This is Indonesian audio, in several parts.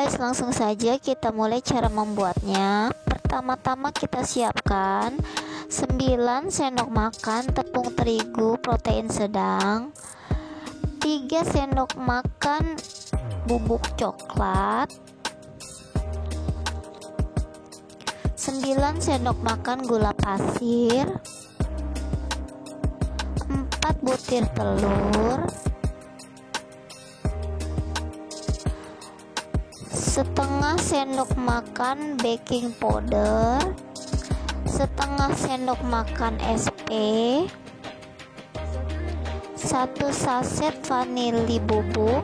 guys, langsung saja kita mulai cara membuatnya. Pertama-tama kita siapkan 9 sendok makan tepung terigu protein sedang, 3 sendok makan bubuk coklat, 9 sendok makan gula pasir, 4 butir telur, setengah sendok makan baking powder, setengah sendok makan SP, 1 saset vanili bubuk,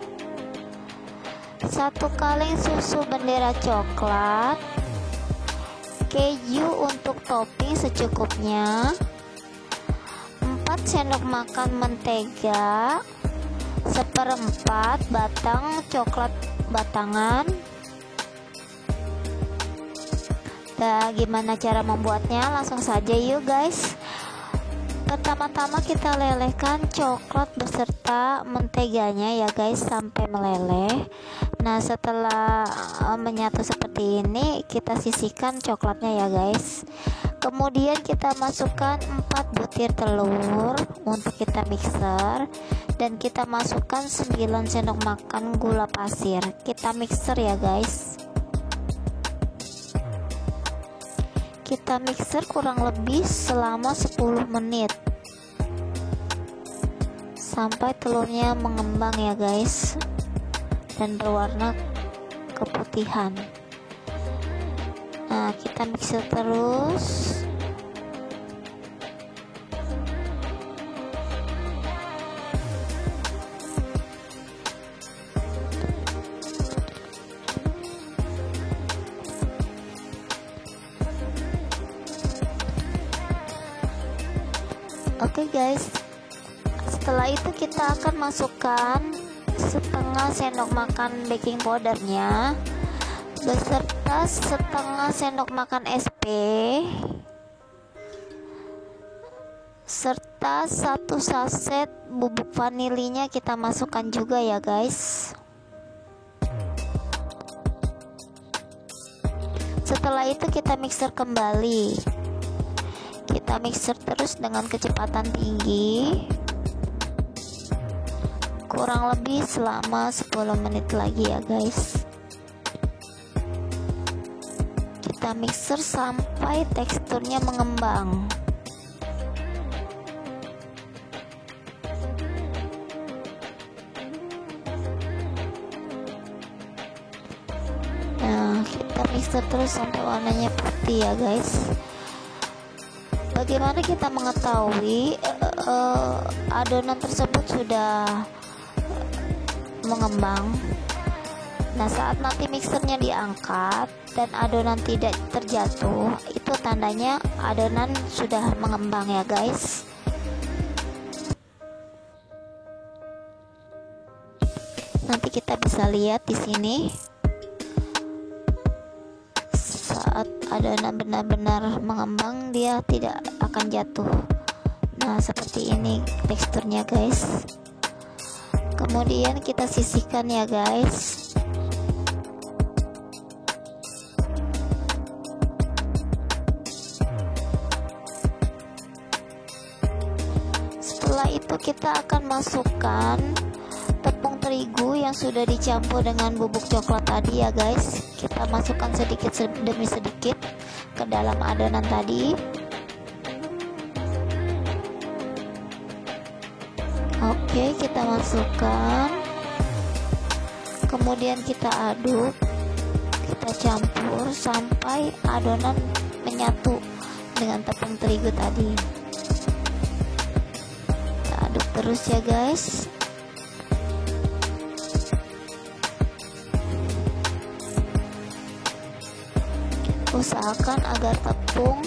1 kaleng susu bendera coklat, keju untuk topping secukupnya, 4 sendok makan mentega, 1/4 batang coklat batangan. Nah, gimana cara membuatnya? Langsung saja yuk guys. Pertama-tama kita lelehkan coklat beserta menteganya ya guys sampai meleleh. Nah, setelah menyatu seperti ini, kita sisihkan coklatnya ya guys. Kemudian kita masukkan 4 butir telur untuk kita mixer, dan kita masukkan 9 sendok makan gula pasir. Kita mixer ya guys. Kita mixer kurang lebih selama 10 menit sampai telurnya mengembang ya guys dan berwarna keputihan. Nah, kita mixer terus. Oke guys, setelah itu kita akan masukkan setengah sendok makan baking powdernya beserta setengah sendok makan SP serta 1 saset bubuk vanilinya kita masukkan juga ya guys. Setelah itu kita mixer kembali. Kita mixer terus dengan kecepatan tinggi kurang lebih selama 10 menit lagi ya guys. Kita mixer sampai teksturnya mengembang. Nah, kita mixer terus sampai warnanya putih ya guys. Bagaimana kita mengetahui adonan tersebut sudah mengembang? Nah, saat nanti mixernya diangkat dan adonan tidak terjatuh, itu tandanya adonan sudah mengembang ya guys. Nanti kita bisa lihat di sini saat adonan benar-benar mengembang, dia tidak akan jatuh. Nah, seperti ini teksturnya guys. Kemudian kita sisihkan ya guys. Setelah itu kita akan masukkan tepung terigu yang sudah dicampur dengan bubuk coklat tadi ya guys. Kita masukkan sedikit demi sedikit ke dalam adonan tadi. Oke, kita masukkan. Kemudian kita aduk. Kita campur sampai adonan menyatu dengan tepung terigu tadi. Kita aduk terus ya guys. Usahakan agar tepung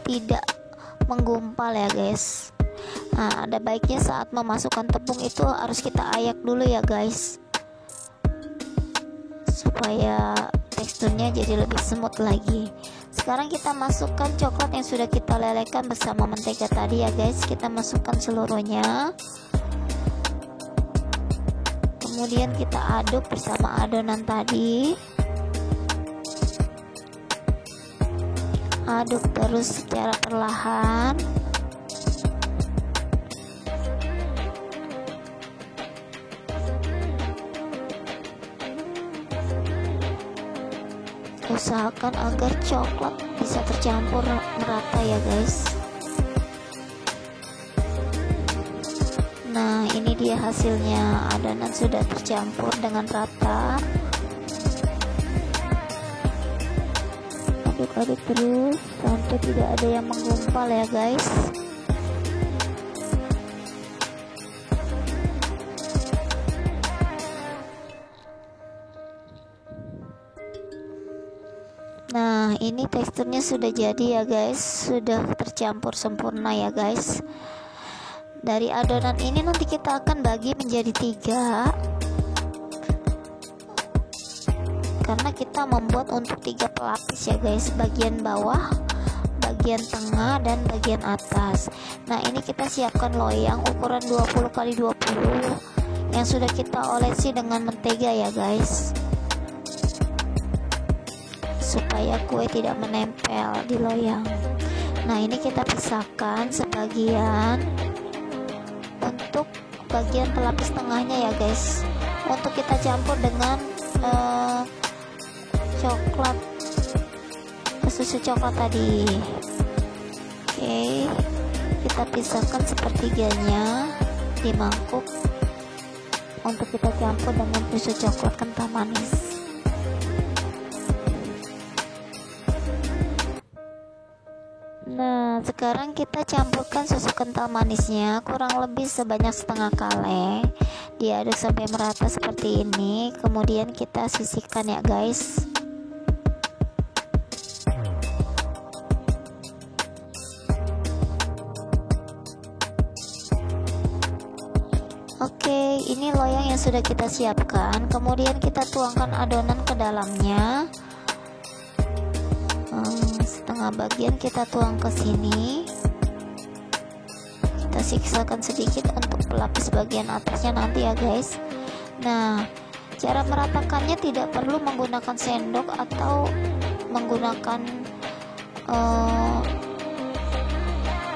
tidak menggumpal ya guys. Nah, ada baiknya saat memasukkan tepung itu harus kita ayak dulu ya guys, supaya teksturnya jadi lebih semut lagi. Sekarang kita masukkan coklat yang sudah kita lelehkan bersama mentega tadi ya guys. Kita masukkan seluruhnya. Kemudian kita aduk bersama adonan tadi. aduk terus secara perlahan. Usahakan agar coklat bisa tercampur merata ya guys. Nah, ini dia hasilnya, adonan sudah tercampur dengan rata. Aduk-aduk terus sampai tidak ada yang menggumpal ya guys. Nah, ini teksturnya sudah jadi ya guys, sudah tercampur sempurna ya guys. Dari adonan ini nanti kita akan bagi menjadi 3, karena kita membuat untuk 3 pelapis ya guys, bagian bawah, bagian tengah, dan bagian atas. Nah, ini kita siapkan loyang ukuran 20 x 20 yang sudah kita olesi dengan mentega ya guys, supaya kue tidak menempel di loyang. Nah, ini kita pisahkan sebagian untuk bagian pelapis tengahnya ya guys, untuk kita campur dengan coklat, susu coklat tadi. Oke, kita pisahkan sepertiganya di mangkuk untuk kita campur dengan susu coklat kental manis. Nah, sekarang kita campurkan susu kental manisnya kurang lebih sebanyak setengah kaleng. Diaduk sampai merata seperti ini, kemudian kita sisihkan ya guys. Oke, ini loyang yang sudah kita siapkan. Kemudian kita tuangkan adonan ke dalamnya. Setengah bagian kita tuang ke sini. Kita siksakan sedikit untuk pelapis bagian atasnya nanti ya guys. Nah, cara meratakannya tidak perlu menggunakan sendok atau menggunakan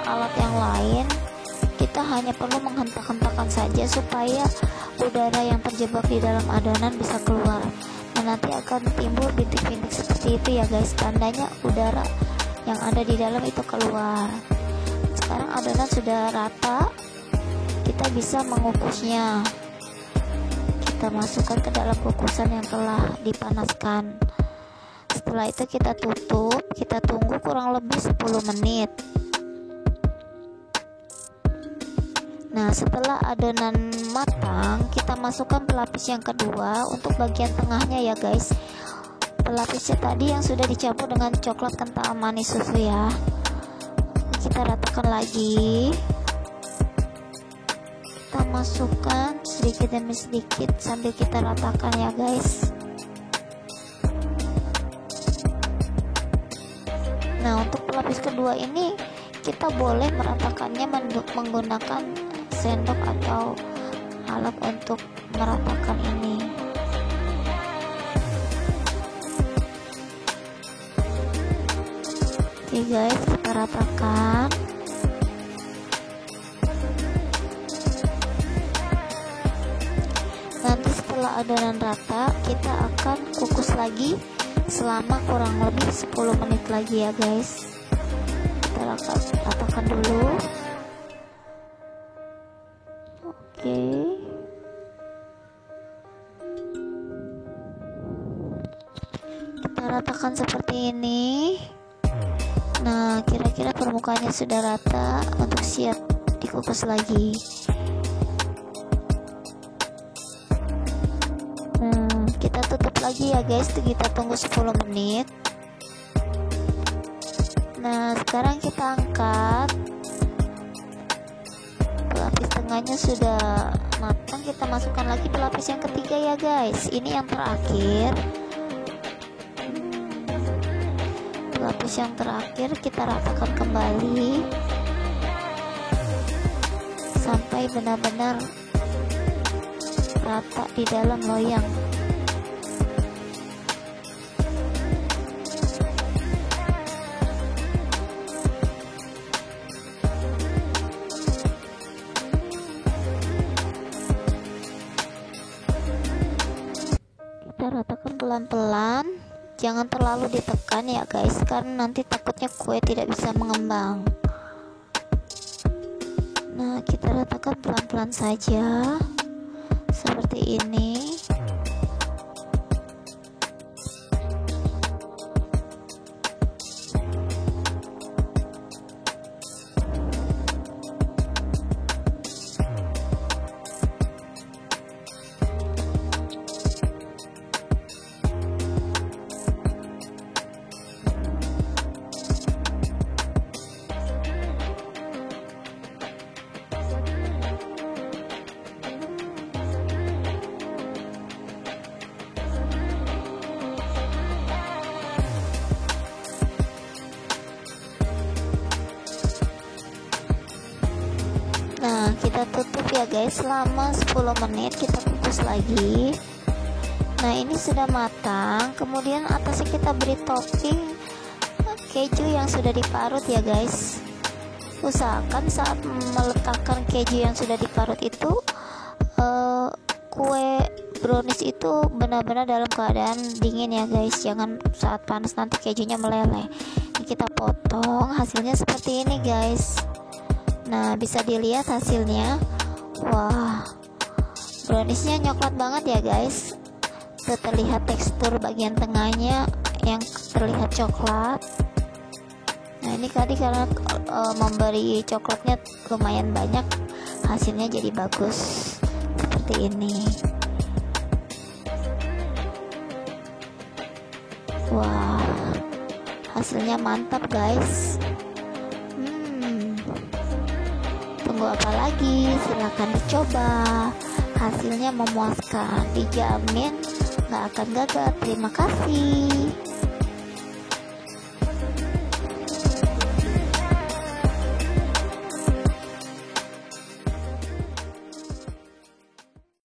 alat yang lain. Kita hanya perlu menghentak-hentakan saja supaya udara yang terjebak di dalam adonan bisa keluar. Nah, nanti akan timbul bintik-bintik seperti itu ya guys, tandanya udara yang ada di dalam itu keluar. Sekarang adonan sudah rata, kita bisa mengukusnya. Kita masukkan ke dalam kukusan yang telah dipanaskan. Setelah itu kita tutup, kita tunggu kurang lebih 10 menit. Nah, setelah adonan matang, kita masukkan pelapis yang kedua untuk bagian tengahnya ya guys. Pelapisnya tadi yang sudah dicampur dengan coklat kental manis susu ya. Kita ratakan lagi. Kita masukkan sedikit demi sedikit sambil kita ratakan ya guys. Nah, untuk pelapis kedua ini kita boleh meratakannya menggunakan sendok atau alat untuk meratakan ini. Oke guys, kita ratakan. Nanti setelah adonan rata, kita akan kukus lagi selama kurang lebih 10 menit lagi ya guys. Kita ratakan dulu. Oke. Kita ratakan seperti ini. Nah, kira-kira permukaannya sudah rata untuk siap dikukus lagi. Nah, kita tutup lagi ya guys, kita tunggu 10 menit. Nah, sekarang kita angkat. Pelapis tengahnya sudah matang, kita masukkan lagi pelapis yang ketiga ya guys. Ini yang terakhir. Pelapis yang terakhir kita ratakan kembali sampai benar-benar rata di dalam loyang. pelan-pelan, jangan terlalu ditekan ya guys, karena nanti takutnya kue tidak bisa mengembang. Nah, kita ratakan pelan-pelan saja seperti ini. Nah, kita tutup ya guys selama 10 menit, kita kukus lagi. Nah, ini sudah matang. Kemudian atasnya kita beri topping keju yang sudah diparut ya guys. Usahakan saat meletakkan keju yang sudah diparut itu kue brownies itu benar-benar dalam keadaan dingin ya guys, jangan saat panas nanti kejunya meleleh. Ini kita potong, hasilnya seperti ini guys. Nah, bisa dilihat hasilnya. Wah, browniesnya coklat banget ya guys. Tuh, terlihat tekstur bagian tengahnya yang terlihat coklat. Nah, ini tadi karena memberi coklatnya lumayan banyak, hasilnya jadi bagus seperti ini. Wah, hasilnya mantap guys. Tunggu apa lagi, silahkan dicoba. Hasilnya memuaskan, dijamin gak akan gagal. Terima kasih.